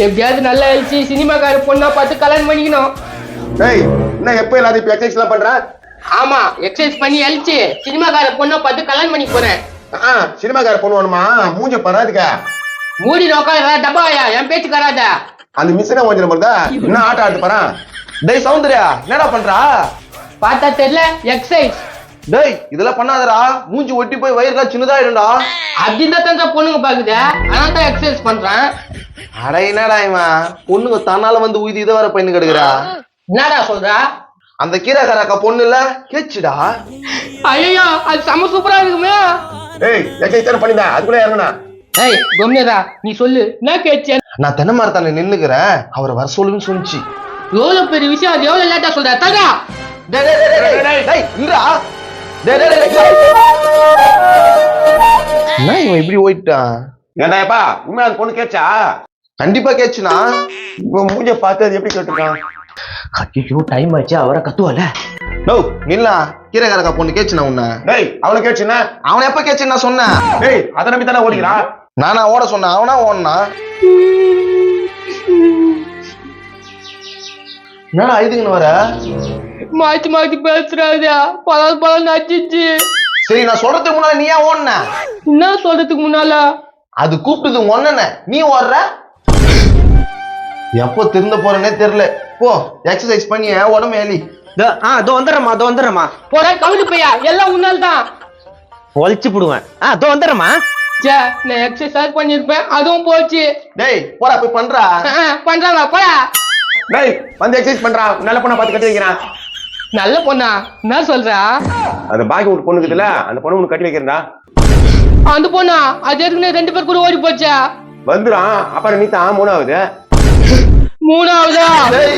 எப்படியாவது நல்லா எழுச்சி சினிமாக்கார பொண்ணா பார்த்து கல்யாணம் பண்ணிக்கணும். டேய் என்ன எப்ப இல்லாத இப்ப எக்ஸசைஸ் எல்லாம் பண்ற? ஆமா, எக்ஸசைஸ் பண்ணி எழுச்சி சினிமாக்கார பொண்ணா பார்த்து கல்யாணம் பண்ணி போறேன். சினிமாக்கார பொண்ணு வேணுமா? மூஞ்ச பராதுக்க மூடி நோக்காத டப்பாயா, என் பேச்சு கராத. அந்த மிஸ்ஸின மூஞ்சில மருதா என்ன ஆட்ட ஆட்டு பாரு. டேய் சௌந்தர்யா, என்னடா பண்றா? பார்த்தா தெரியல, எக்ஸசைஸ். டேய் இதெல்லாம் பண்ணாதடா, மூஞ்சி ஒட்டி போய் வயிறுலாம் சின்னதாயிடும்டா. அப்படிதான் தான் பொண்ணுங்க பாக்குது, அதனால தான் எக்ஸசைஸ் பண்றேன். அட என்னடா இவன், பொண்ணுங்க தன்னால வந்து உயிதி இதை வர பையனு கிடக்குறா. என்னடா சொல்ற? அந்த கீரைக்காரக்கா பொண்ணு இல்ல கேச்சுடா. ஐயோ, அது செம சூப்பரா இருக்குமே. ஏய் எக்ஸசைஸ் தான பண்ணிடா, அதுக்குள்ள இறங்குனா. ஏய் கொம்னேடா, நீ சொல்லு என்ன கேச்ச? நான் தென்னை மரத்தானே நின்னுக்கிறேன், அவரை வர சொல்லுன்னு சொன்னிச்சு. எவ்வளவு பெரிய விஷயம், அது எவ்வளவு லேட்டா சொல்ற? தடா டேய் டேய் டேய் டேய் டேய் இல்லடா. டேய் டேய் டேய் நான் இவன் இப்படி ஓடிட்டான். ஏண்டா எப்பா உண்மை அந்த பொண்ணு கேச்சா? கண்டிப்பா கேச்சுனா. இவன் மூஞ்ச பார்த்து அது எப்படி கேட்டிருக்கான்? ஐயோ டைம் ஆச்சு, அவரை கத்துவால. நோ நில்லா, கீரைக்காரக்கா பொண்ணு கேச்சுனா உன்ன. டேய் அவனை கேச்சுனா? அவன் எப்ப கேச்சுன்னு நான் சொன்னேன். டேய் அதை நம்பி தானே ஓடிக்கிறான். நானா ஓட சொன்னேன், அவனா ஓடனா? என்னடா இதுங்கன்னு வர? மாத்தி மாத்தி பேசுறாதா, பல நச்சிச்சு. சரி நான் சொல்றதுக்கு முன்னால நீ ஏன் ஓடன? என்ன சொல்றதுக்கு முன்னால? அது கூப்பிட்டது ஒன்னன, நீ ஓடுற. எப்போ திருந்த போறேன்னே தெரியல. போ எக்ஸசைஸ் பண்ணி உடம்பு ஏலி. அதோ வந்துடுறேம்மா. போற கவுந்து பையா, எல்லாம் உன்னால தான். ஒழிச்சு போடுவேன். அதோ வந்துடுறேம்மா. சே, நான் எக்ஸசைஸ் பண்ணிருப்பேன், அதுவும் போச்சு. டேய் போடா போய் பண்றா. பண்றாங்க போடா. டேய் வந்து எக்ஸசைஸ் பண்றான், நல்ல பொண்ணா பார்த்து கட்டி வைக்கிறான். நல்ல பொண்ணா? என்ன சொல்றா? அந்த பாக்கி ஒரு பொண்ணு இருக்குதுல, அந்த பொண்ணு உனக்கு கட்டி வைக்கிறா. அந்த பொண்ணா? அது ஏற்கனவே 2 பேர் கூட ஓடி போச்சா? வந்துடும் அப்புறம் நீ தான் மூணாவது. மூணாவதா? டேய்